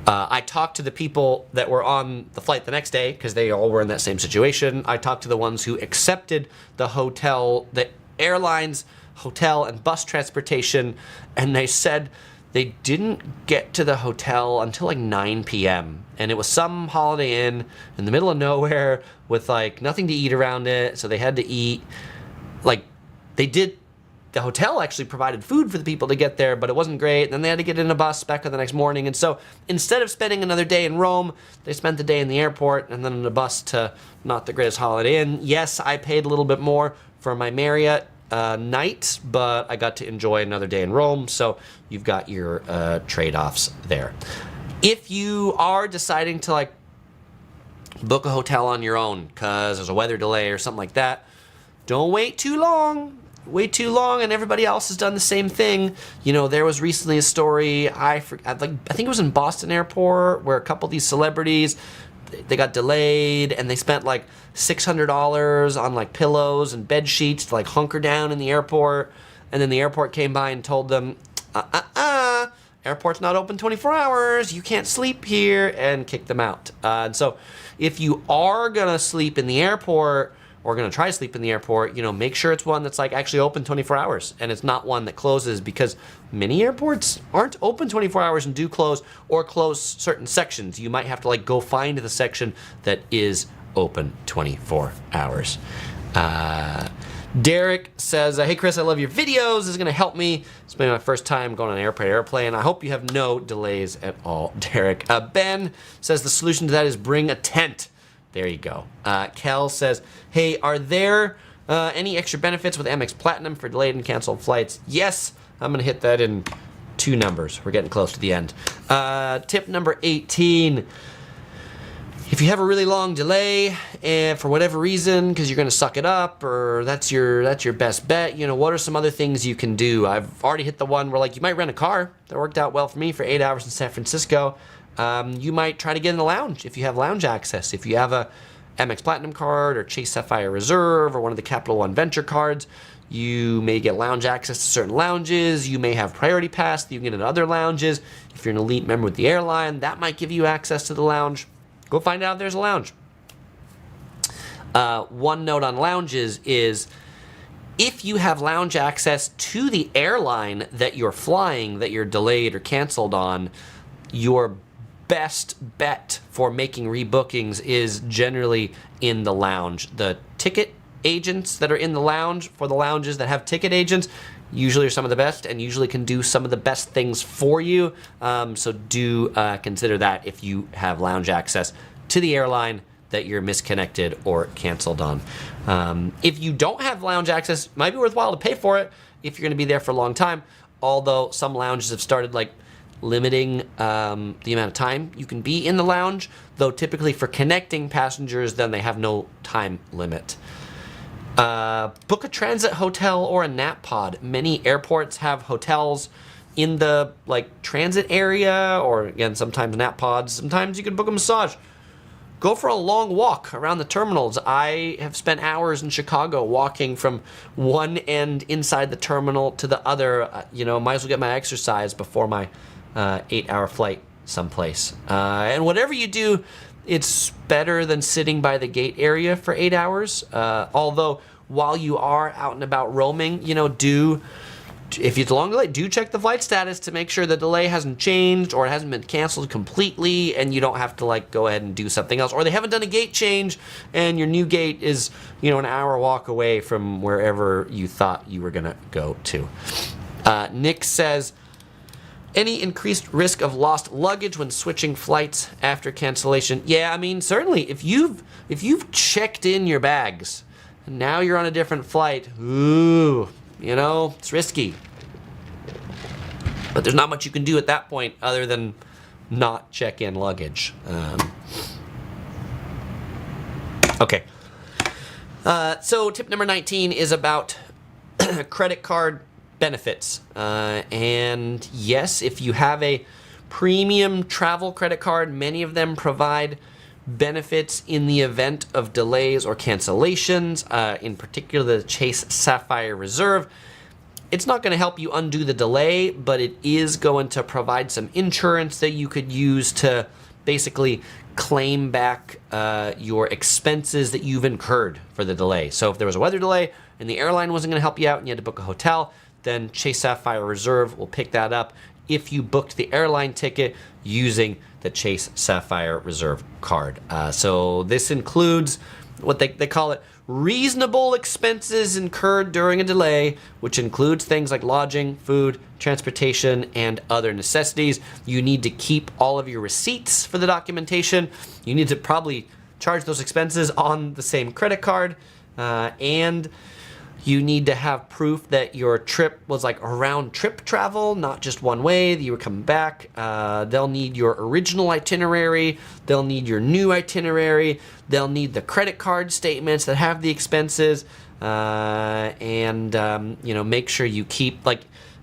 I talked to the people that were on the flight the next day because they all were in that same situation. I talked to the ones who accepted the airline's hotel and bus transportation, and they said they didn't get to the hotel until like 9 p.m. And it was some Holiday Inn in the middle of nowhere with like nothing to eat around it. So they had to eat. Like the hotel actually provided food for the people to get there, but it wasn't great. And then they had to get in a bus back on the next morning. And so instead of spending another day in Rome, they spent the day in the airport and then on a bus to not the greatest Holiday Inn. Yes, I paid a little bit more for my Marriott night, but I got to enjoy another day in Rome. So you've got your trade-offs there. If you are deciding to like book a hotel on your own because there's a weather delay or something like that, don't wait too long. Wait too long, and everybody else has done the same thing. You know, there was recently a story, I think it was in Boston Airport, where a couple of these celebrities, they got delayed, and they spent like $600 on like pillows and bed sheets to like hunker down in the airport, and then the airport came by and told them, airport's not open 24 hours, you can't sleep here, and kicked them out. And so if you are gonna sleep in the airport, or going to try to sleep in the airport, you know, make sure it's one that's like actually open 24 hours and it's not one that closes, because many airports aren't open 24 hours and do close or close certain sections. You might have to like go find the section that is open 24 hours. Derek says, hey Chris, I love your videos. This is going to help me. It's been my first time going on an airplane. I hope you have no delays at all, Derek. Ben says the solution to that is bring a tent. There you go. Kel says, hey, are there any extra benefits with Amex Platinum for delayed and canceled flights? Yes, I'm going to hit that in 2 numbers. We're getting close to the end. Tip number 18. If you have a really long delay and for whatever reason, because you're going to suck it up, or that's your best bet, you know, what are some other things you can do? I've already hit the one where like you might rent a car. That worked out well for me for 8 hours in San Francisco. You might try to get in the lounge if you have lounge access. If you have a Amex Platinum card or Chase Sapphire Reserve or one of the Capital One Venture cards, you may get lounge access to certain lounges. You may have priority pass that you can get in other lounges. If you're an elite member with the airline, that might give you access to the lounge. Go find out if there's a lounge. One note on lounges is if you have lounge access to the airline that you're flying, that you're delayed or canceled on, your best bet for making rebookings is generally in the lounge. The ticket agents that are in the lounge, for the lounges that have ticket agents, usually are some of the best and usually can do some of the best things for you. So do consider that if you have lounge access to the airline that you're misconnected or canceled on. If you don't have lounge access, it might be worthwhile to pay for it if you're going to be there for a long time. Although some lounges have started like limiting the amount of time you can be in the lounge, though typically for connecting passengers, then they have no time limit. Book a transit hotel or a nap pod. Many airports have hotels in the like transit area, or again, sometimes nap pods. Sometimes you can book a massage. Go for a long walk around the terminals. I have spent hours in Chicago walking from one end inside the terminal to the other. Might as well get my exercise before my 8-hour flight someplace. And whatever you do, it's better than sitting by the gate area for 8 hours. Although while you are out and about roaming, if it's a long delay, do check the flight status to make sure the delay hasn't changed or it hasn't been canceled completely and you don't have to go ahead and do something else. Or they haven't done a gate change and your new gate is, an hour walk away from wherever you thought you were going to go to. Nick says, any increased risk of lost luggage when switching flights after cancellation? Yeah, certainly. If you've checked in your bags and now you're on a different flight, it's risky. But there's not much you can do at that point other than not check in luggage. Okay. So tip number 19 is about credit card benefits. And yes, if you have a premium travel credit card, many of them provide benefits in the event of delays or cancellations, in particular the Chase Sapphire Reserve. It's not going to help you undo the delay, but it is going to provide some insurance that you could use to basically claim back your expenses that you've incurred for the delay. So if there was a weather delay and the airline wasn't going to help you out and you had to book a hotel, then Chase Sapphire Reserve will pick that up if you booked the airline ticket using the Chase Sapphire Reserve card. So this includes what they call it reasonable expenses incurred during a delay, which includes things like lodging, food, transportation, and other necessities. You need to keep all of your receipts for the documentation. You need to probably charge those expenses on the same credit card, and you need to have proof that your trip was like a round trip travel, not just one way, that you were coming back. They'll need your original itinerary. They'll need your new itinerary. They'll need the credit card statements that have the expenses. And make sure you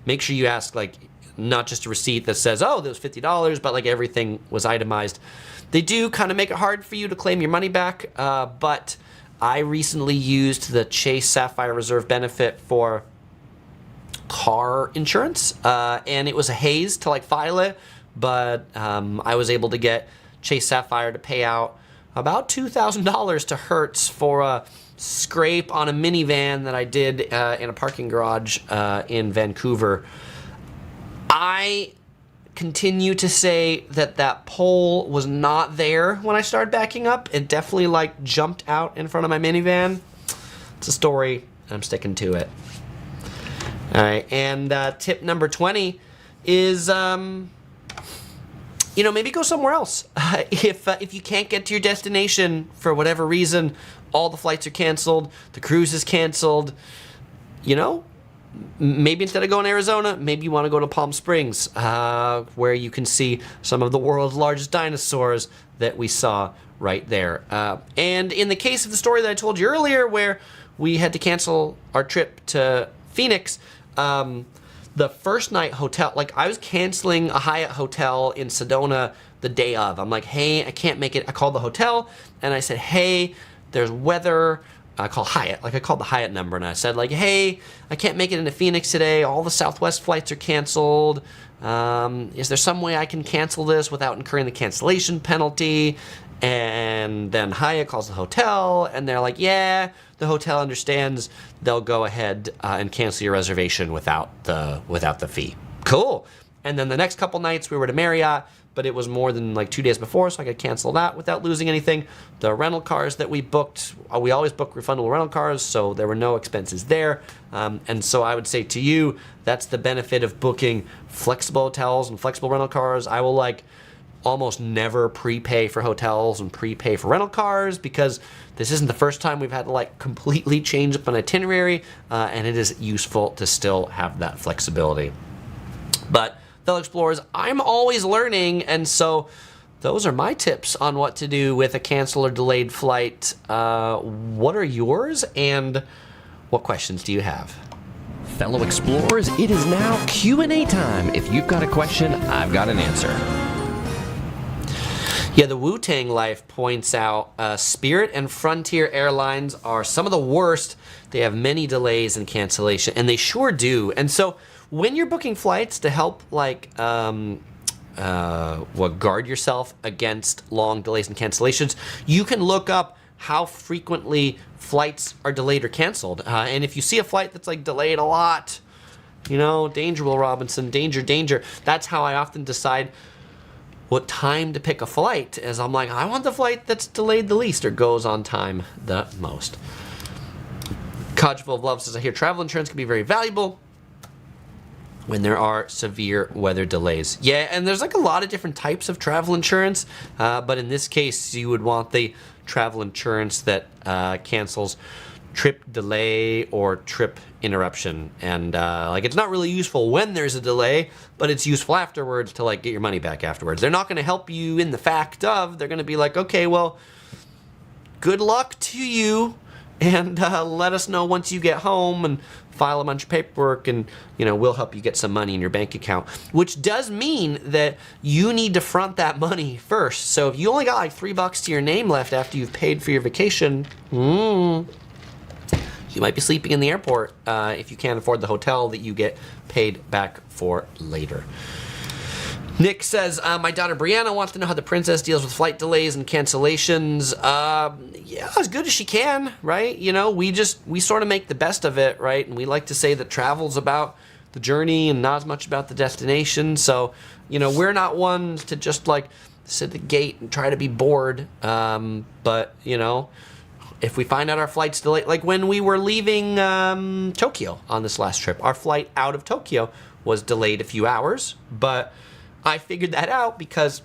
make sure you ask, like, not just a receipt that says, oh, that was $50, but like everything was itemized. They do kind of make it hard for you to claim your money back, but I recently used the Chase Sapphire Reserve benefit for car insurance, and it was a haze to like file it, but I was able to get Chase Sapphire to pay out about $2,000 to Hertz for a scrape on a minivan that I did in a parking garage in Vancouver. I continue to say that pole was not there when I started backing up. It definitely like jumped out in front of my minivan. It's a story, and I'm sticking to it. All right, and tip number 20 is, maybe go somewhere else. If you can't get to your destination for whatever reason, all the flights are canceled, the cruise is canceled, maybe instead of going to Arizona, maybe you want to go to Palm Springs, where you can see some of the world's largest dinosaurs that we saw right there. And in the case of the story that I told you earlier, where we had to cancel our trip to Phoenix, the first night hotel, like I was canceling a Hyatt hotel in Sedona the day of. I'm like, hey, I can't make it. I called the hotel and I said, hey, there's weather. I called Hyatt, I called the Hyatt number, and I said, like, hey, I can't make it into Phoenix today. All the Southwest flights are canceled. Is there some way I can cancel this without incurring the cancellation penalty? And then Hyatt calls the hotel, and they're like, yeah, the hotel understands. They'll go ahead and cancel your reservation without the fee. Cool. And then the next couple nights we were to Marriott, but it was more than like 2 days before, so I could cancel that without losing anything. The rental cars that we booked, we always book refundable rental cars, so there were no expenses there. And so I would say to you, that's the benefit of booking flexible hotels and flexible rental cars. I will almost never prepay for hotels and prepay for rental cars, because this isn't the first time we've had to completely change up an itinerary, and it is useful to still have that flexibility. But fellow explorers, I'm always learning, and so those are my tips on what to do with a canceled or delayed flight. What are yours, and what questions do you have? Fellow explorers, it is now Q&A time. If you've got a question, I've got an answer. Yeah, the Wu-Tang Life points out Spirit and Frontier Airlines are some of the worst. They have many delays and cancellation, and they sure do. And so when you're booking flights to help guard yourself against long delays and cancellations, you can look up how frequently flights are delayed or canceled. And if you see a flight that's delayed a lot, danger, Will Robinson, danger, danger. That's how I often decide what time to pick a flight, as I'm like, I want the flight that's delayed the least or goes on time the most. Codgeville of Love says, I hear travel insurance can be very valuable when there are severe weather delays. Yeah, and there's a lot of different types of travel insurance, but in this case, you would want the travel insurance that cancels trip delay or trip interruption. And it's not really useful when there's a delay, but it's useful afterwards to get your money back afterwards. They're not going to help you in the fact of, they're going to be like, okay, well, good luck to you, and let us know once you get home and file a bunch of paperwork, and we'll help you get some money in your bank account, which does mean that you need to front that money first. So if you only got $3 to your name left after you've paid for your vacation, you might be sleeping in the airport if you can't afford the hotel that you get paid back for later. Nick says, my daughter Brianna wants to know how the princess deals with flight delays and cancellations. Yeah, as good as she can, right? We sort of make the best of it, right? And we like to say that travel's about the journey and not as much about the destination. So, we're not ones to just like sit at the gate and try to be bored. But, if we find out our flight's delayed, like when we were leaving Tokyo on this last trip, our flight out of Tokyo was delayed a few hours, but I figured that out because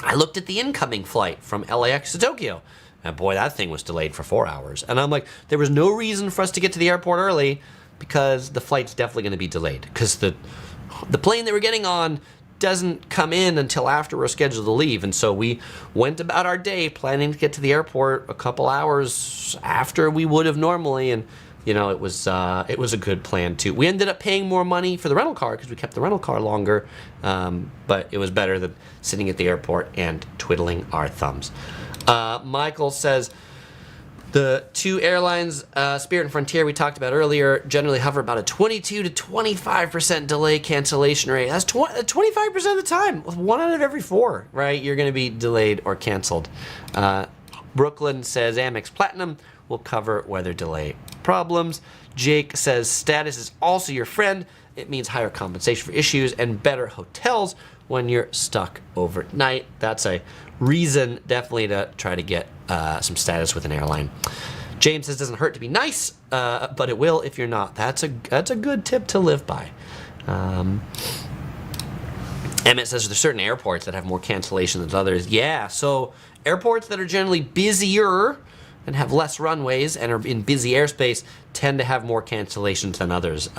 I looked at the incoming flight from LAX to Tokyo, and boy, that thing was delayed for 4 hours. And I'm like, there was no reason for us to get to the airport early because the flight's definitely going to be delayed because the plane that we're getting on doesn't come in until after we're scheduled to leave. And so we went about our day planning to get to the airport a couple hours after we would have normally. And, it was a good plan too. We ended up paying more money for the rental car because we kept the rental car longer. But it was better than sitting at the airport and twiddling our thumbs. Michael says, the two airlines, Spirit and Frontier, we talked about earlier, generally hover about a 22 to 25% delay cancellation rate. That's 25% of the time. 1 out of every 4, right? You're going to be delayed or canceled. Brooklyn says Amex Platinum will cover weather delay problems. Jake says status is also your friend. It means higher compensation for issues and better hotels when you're stuck overnight. That's a reason definitely to try to get some status with an airline. James says doesn't hurt to be nice, but it will if you're not. That's a good tip to live by. Emmett says there's certain airports that have more cancellations than others. Yeah, so airports that are generally busier and have less runways and are in busy airspace tend to have more cancellations than others.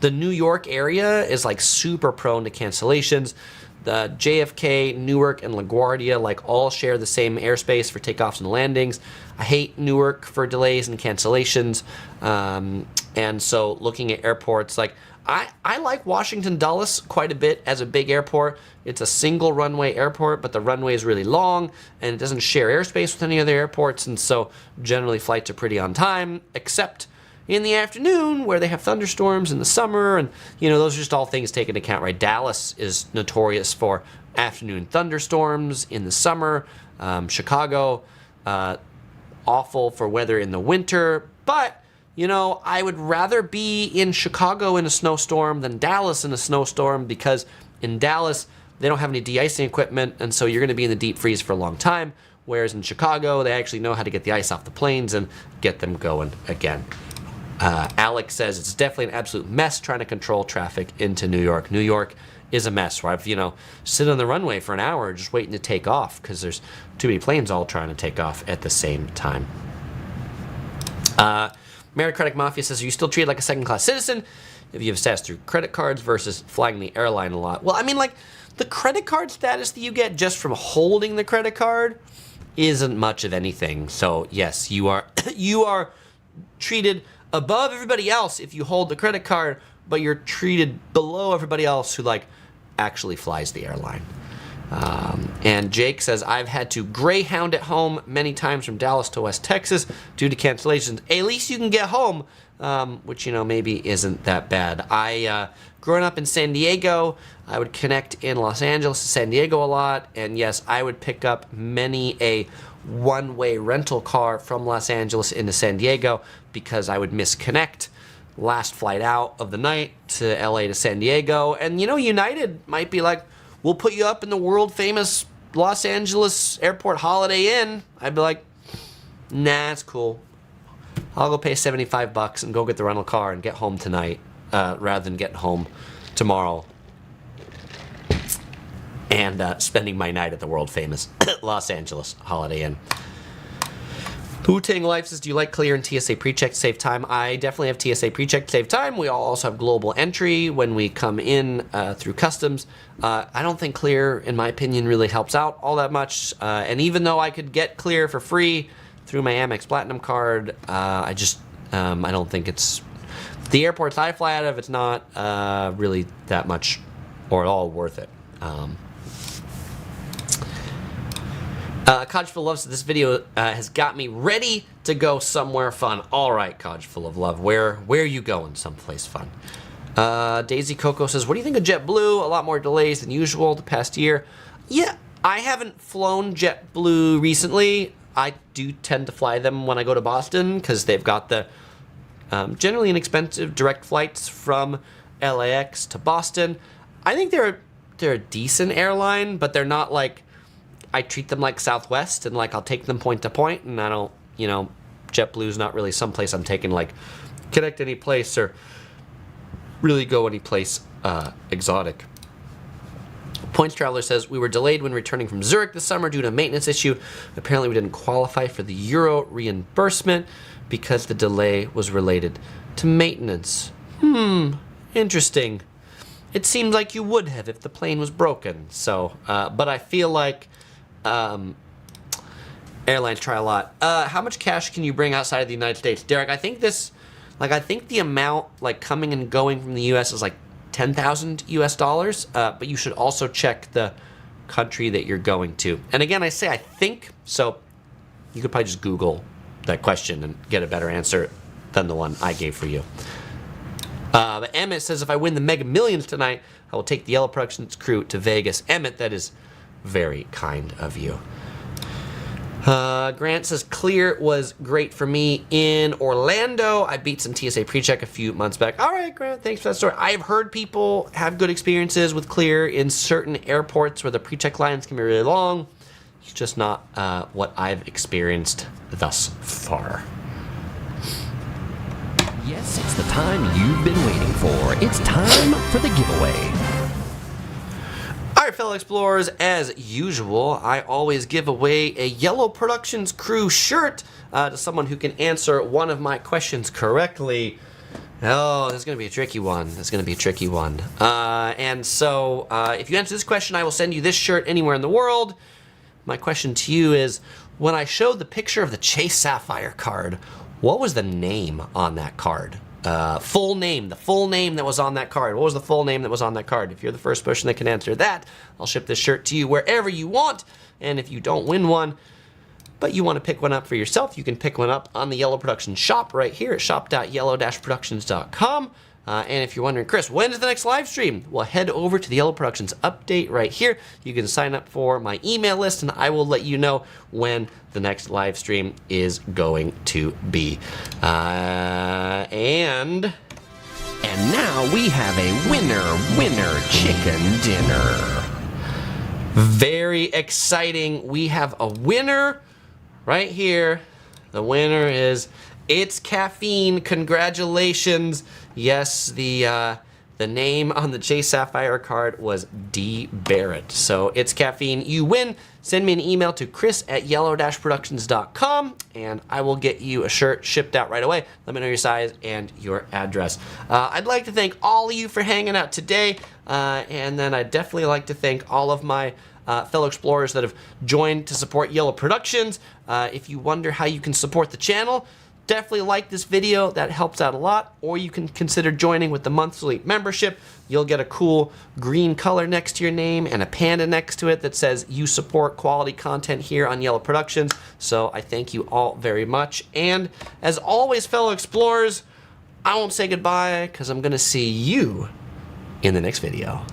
The New York area is like super prone to cancellations. The JFK, Newark, and LaGuardia like all share the same airspace for takeoffs and landings. I hate Newark for delays and cancellations. And so looking at airports, like I like Washington Dulles quite a bit as a big airport. It's a single runway airport, but the runway is really long and it doesn't share airspace with any other airports. And so generally flights are pretty on time, except in the afternoon where they have thunderstorms in the summer. And, those are just all things taken into account, right? Dallas is notorious for afternoon thunderstorms in the summer. Chicago, awful for weather in the winter. But, I would rather be in Chicago in a snowstorm than Dallas in a snowstorm because in Dallas, they don't have any de-icing equipment, and so you're going to be in the deep freeze for a long time. Whereas in Chicago, they actually know how to get the ice off the planes and get them going again. Alex says it's definitely an absolute mess trying to control traffic into New York. New York is a mess where I've, sit on the runway for an hour just waiting to take off because there's too many planes all trying to take off at the same time. Meritocratic Mafia says, are you still treated like a second-class citizen if you have status through credit cards versus flying the airline a lot? Well, I mean, like, the credit card status that you get just from holding the credit card isn't much of anything. So, yes, you are treated above everybody else if you hold the credit card, but you're treated below everybody else who, like, actually flies the airline. And Jake says, I've had to Greyhound at home many times from Dallas to West Texas due to cancellations. At least you can get home, which, maybe isn't that bad. Growing up in San Diego, I would connect in Los Angeles to San Diego a lot. And yes, I would pick up many a one-way rental car from Los Angeles into San Diego because I would misconnect last flight out of the night to LA to San Diego. And, United might be like, we'll put you up in the world-famous Los Angeles Airport Holiday Inn. I'd be like, nah, it's cool. I'll go pay $75 and go get the rental car and get home tonight rather than getting home tomorrow and spending my night at the world-famous Los Angeles Holiday Inn. Wu-Tang Life says, do you like Clear and TSA PreCheck to save time? I definitely have TSA PreCheck to save time. We all also have global entry when we come in through customs. I don't think Clear, in my opinion, really helps out all that much. And even though I could get Clear for free through my Amex Platinum card, I don't think it's... The airports I fly out of, it's not really that much or at all worth it. Codge Full of Love says this video has got me ready to go somewhere fun. All right, Codge Full of Love, where are you going? Someplace fun. Daisy Coco says, what do you think of JetBlue? A lot more delays than usual the past year. Yeah, I haven't flown JetBlue recently. I do tend to fly them when I go to Boston because they've got the Generally inexpensive direct flights from LAX to Boston. I think they're a decent airline, but they're not like, I treat them like Southwest, and like I'll take them point to point, and I don't, JetBlue's not really someplace I'm taking like connect any place or really go any place exotic. Points Traveler says, we were delayed when returning from Zurich this summer due to a maintenance issue. Apparently we didn't qualify for the Euro reimbursement because the delay was related to maintenance. Interesting. It seems like you would have if the plane was broken. So, but I feel like airlines try a lot. How much cash can you bring outside of the United States? Derek, I think I think the amount like coming and going from the U.S. is like $10,000 US, but you should also check the country that you're going to. And again, I say I think, so you could probably just Google that question and get a better answer than the one I gave for you. But Emmett says, if I win the Mega Millions tonight, I will take the Yellow Productions crew to Vegas. Emmett, that is very kind of you. Grant says, Clear was great for me in Orlando. I beat some TSA pre-check a few months back. All right, Grant, thanks for that story. I've heard people have good experiences with Clear in certain airports where the pre-check lines can be really long. It's just not what I've experienced thus far. Yes, it's the time you've been waiting for. It's time for the giveaway. All right, fellow explorers, as usual, I always give away a Yellow Productions crew shirt to someone who can answer one of my questions correctly. Oh, that's going to be a tricky one. And so, if you answer this question, I will send you this shirt anywhere in the world. My question to you is, when I showed the picture of the Chase Sapphire card, what was the name on that card? The full name that was on that card. What was the full name that was on that card? If you're the first person that can answer that, I'll ship this shirt to you wherever you want. And if you don't win one, but you want to pick one up for yourself, you can pick one up on the Yellow Productions shop right here at shop.yellow-productions.com. And if you're wondering, Chris, when is the next live stream? Well, head over to the Yellow Productions update right here. You can sign up for my email list, and I will let you know when the next live stream is going to be. And now we have a winner chicken dinner. Very exciting. We have a winner right here. The winner is It's Caffeine. Congratulations. Yes, the name on the Chase Sapphire card was D. Barrett. So It's Caffeine. You win. Send me an email to chris@yellow-productions.com and I will get you a shirt shipped out right away. Let me know your size and your address. I'd like to thank all of you for hanging out today. And then I'd definitely like to thank all of my fellow explorers that have joined to support Yellow Productions. If you wonder how you can support the channel, definitely like this video. That helps out a lot. Or you can consider joining with the monthly membership. You'll get a cool green color next to your name and a panda next to it that says you support quality content here on Yellow Productions. So I thank you all very much. And as always, fellow explorers, I won't say goodbye because I'm going to see you in the next video.